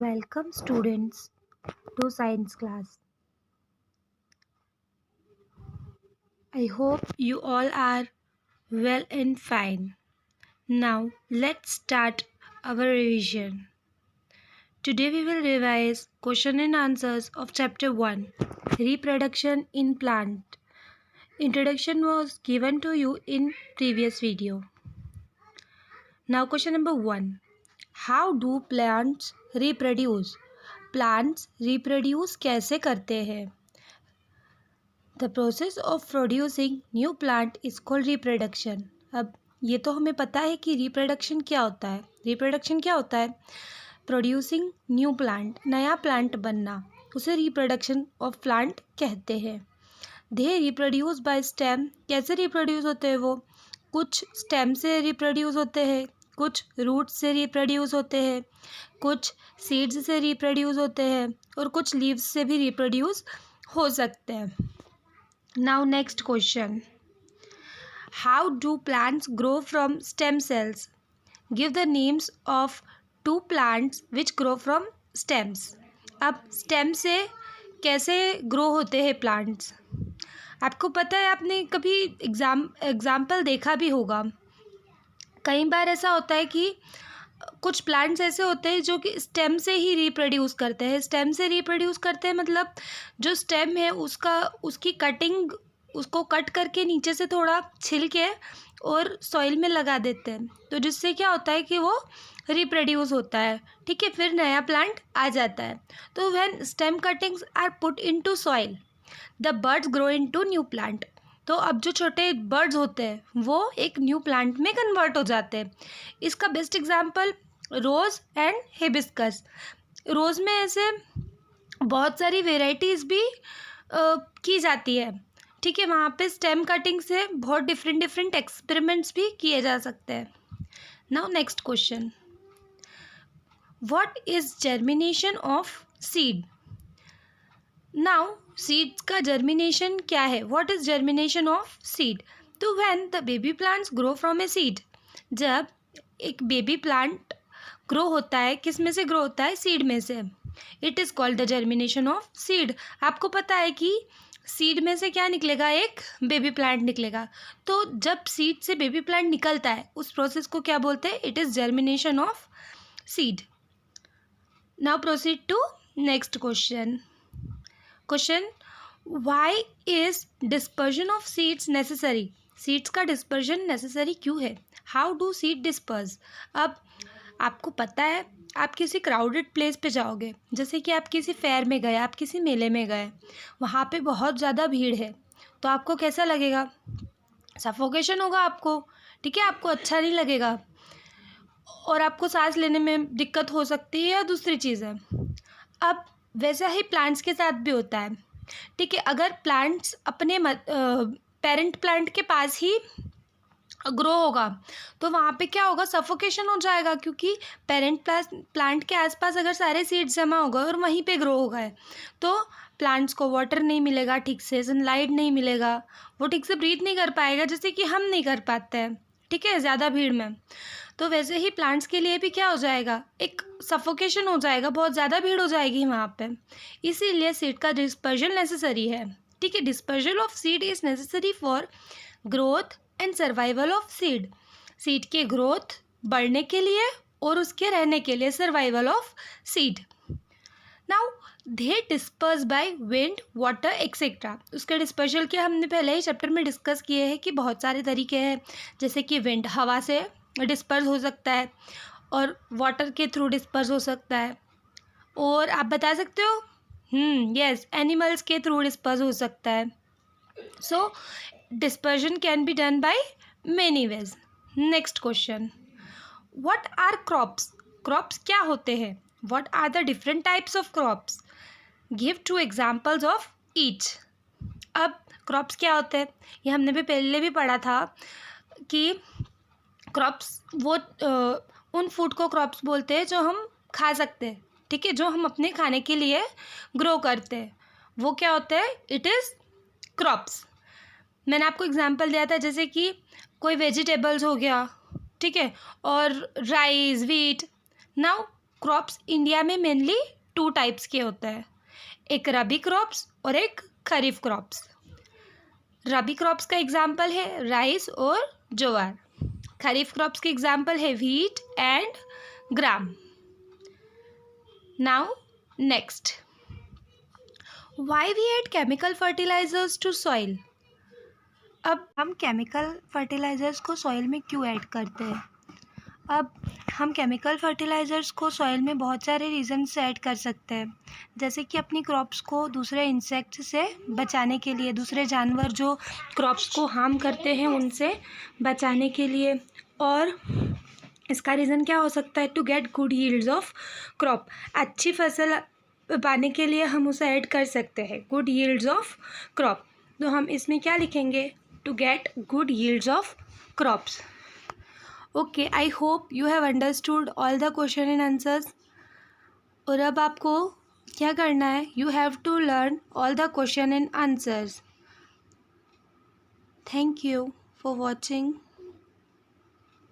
Welcome students to science class. I hope you all are well and fine. Now let's start our revision. Today we will revise question and answers of chapter 1, Reproduction in Plant. Introduction was given to you in previous video. Now question number 1. How do plants reproduce? Plants reproduce कैसे करते हैं? The process of producing new plant is called reproduction. अब ये तो हमें पता है कि reproduction क्या होता है. Reproduction क्या होता है? Producing new plant, नया plant बनना, उसे reproduction of plant कहते हैं. They reproduce by stem. कैसे reproduce होते हैं वो? कुछ stem से reproduce होते हैं, कुछ roots से reproduce होते हैं, कुछ seeds से reproduce होते हैं और कुछ leaves से भी reproduce हो सकते हैं. Now next question. How do plants grow from stem cells? Give the names of two plants which grow from stems. अब stem से कैसे grow होते हैं plants? आपको पता है, आपने कभी एग्जाम्पल देखा भी होगा. कई बार ऐसा होता है कि कुछ प्लांट्स ऐसे होते हैं जो कि स्टेम से ही रिप्रोड्यूस करते हैं. स्टेम से रिप्रोड्यूस करते हैं मतलब जो स्टेम है उसकी कटिंग, उसको कट करके नीचे से थोड़ा छिल के और सॉइल में लगा देते हैं, तो जिससे क्या होता है कि वो रिप्रोड्यूस होता है. ठीक है, फिर नया प्लांट आ जाता है. तो when stem cuttings are put into soil, the birds grow into new plant. तो अब जो छोटे बर्ड्स होते हैं वो एक न्यू प्लांट में कन्वर्ट हो जाते हैं. इसका best example rose and hibiscus. Rose में ऐसे बहुत सारी वेराइटीज़ भी की जाती है. ठीक है, वहाँ पे स्टेम कटिंग से बहुत डिफरेंट एक्सपेरिमेंट्स भी किए जा सकते हैं. Now next question. What is germination of seed? Now seeds का जर्मिनेशन क्या है? What is germination of seed? तो when the baby plants grow from a seed, जब एक बेबी प्लांट ग्रो होता है, किस में से ग्रो होता है? सीड में से. It is called the germination of seed. आपको पता है कि सीड में से क्या निकलेगा? एक बेबी प्लांट निकलेगा. तो जब सीड से बेबी प्लांट निकलता है उस प्रोसेस को क्या बोलते हैं? It is germination of seed. Now proceed to next question. Question, why is dispersion of seeds necessary? Seeds का डिस्पर्जन नेसेसरी क्यों है? How do seed disperse? अब आपको पता है, आप किसी क्राउडेड प्लेस पे जाओगे, जैसे कि आप किसी फेयर में गए, आप किसी मेले में गए, वहाँ पे बहुत ज़्यादा भीड़ है, तो आपको कैसा लगेगा? सफोकेशन होगा आपको. ठीक है, आपको अच्छा नहीं लगेगा और आपको सांस लेने में दिक्कत हो सकती है या दूसरी चीज़ है. अब वैसा ही प्लांट्स के साथ भी होता है. ठीक है, अगर प्लांट्स अपने पेरेंट प्लांट के पास ही ग्रो होगा तो वहाँ पे क्या होगा? सफोकेशन हो जाएगा, क्योंकि पेरेंट प्लांट के आसपास अगर सारे सीड्स जमा हो गए और वहीं पे ग्रो हो गए तो प्लांट्स को वाटर नहीं मिलेगा, ठीक से सनलाइट नहीं मिलेगा, वो ठीक से ब्रीथ नहीं कर पाएगा, जैसे कि हम नहीं कर पाते हैं. ठीक है, ज़्यादा भीड़ में. तो वैसे ही प्लांट्स के लिए भी क्या हो जाएगा? एक सफोकेशन हो जाएगा, बहुत ज़्यादा भीड़ हो जाएगी वहाँ पे. इसीलिए सीड का डिस्पर्जन नेसेसरी है. ठीक है, dispersion of seed is necessary for growth and survival of seed. Seed के ग्रोथ बढ़ने के लिए और उसके रहने के लिए, survival of seed. Now they disperse by wind, water etcetera. उसके डिस्पर्जल के हमने पहले ही चैप्टर में डिस्कस किए हैं कि बहुत सारे तरीके हैं, जैसे कि विंड, हवा से डिस्पर्स हो सकता है, और वाटर के थ्रू डिस्पर्स हो सकता है, और आप बता सकते हो यस, एनिमल्स के थ्रू डिस्पर्स हो सकता है. So dispersion can be done by many ways. Next question. What are crops? Crops क्या होते हैं? What are the different types of crops? Give 2 examples of each. अब क्रॉप्स क्या होते हैं ये हमने भी पहले भी पढ़ा था कि क्रॉप्स वो उन फूड को क्रॉप्स बोलते हैं जो हम खा सकते हैं. ठीक है, जो हम अपने खाने के लिए ग्रो करते हैं, वो क्या होते हैं? It is crops. मैंने आपको एग्जांपल दिया था, जैसे कि कोई वेजिटेबल्स हो गया, ठीक है, और rice, wheat. Now crops India में मेनली 2 टाइप्स के होते हैं, एक रबी क्रॉप्स और एक खरीफ क्रॉप्स। रबी क्रॉप्स का एग्जाम्पल है राइस और ज्वार। खरीफ क्रॉप्स के एग्जाम्पल है wheat and gram. Now next, why we add chemical fertilisers to soil. अब हम केमिकल फर्टिलाइजर्स को सॉइल में क्यों ऐड करते हैं? अब हम केमिकल फर्टिलाइज़र्स को सॉइल में बहुत सारे रीज़न से ऐड कर सकते हैं, जैसे कि अपनी क्रॉप्स को दूसरे इंसेक्ट से बचाने के लिए, दूसरे जानवर जो क्रॉप्स को हार्म करते हैं उनसे बचाने के लिए। और इसका रीज़न क्या हो सकता है? To get good yields of crop, अच्छी फसल पाने के लिए हम उसे ऐड कर सकते हैं, गुड यील्ड्स ऑफ क्रॉप। तो हम इसमें क्या लिखेंगे? To get good yields of crops. Okay, I hope you have understood all the question and answers. और अब आपको क्या करना है? You have to learn all the question and answers. Thank you for watching.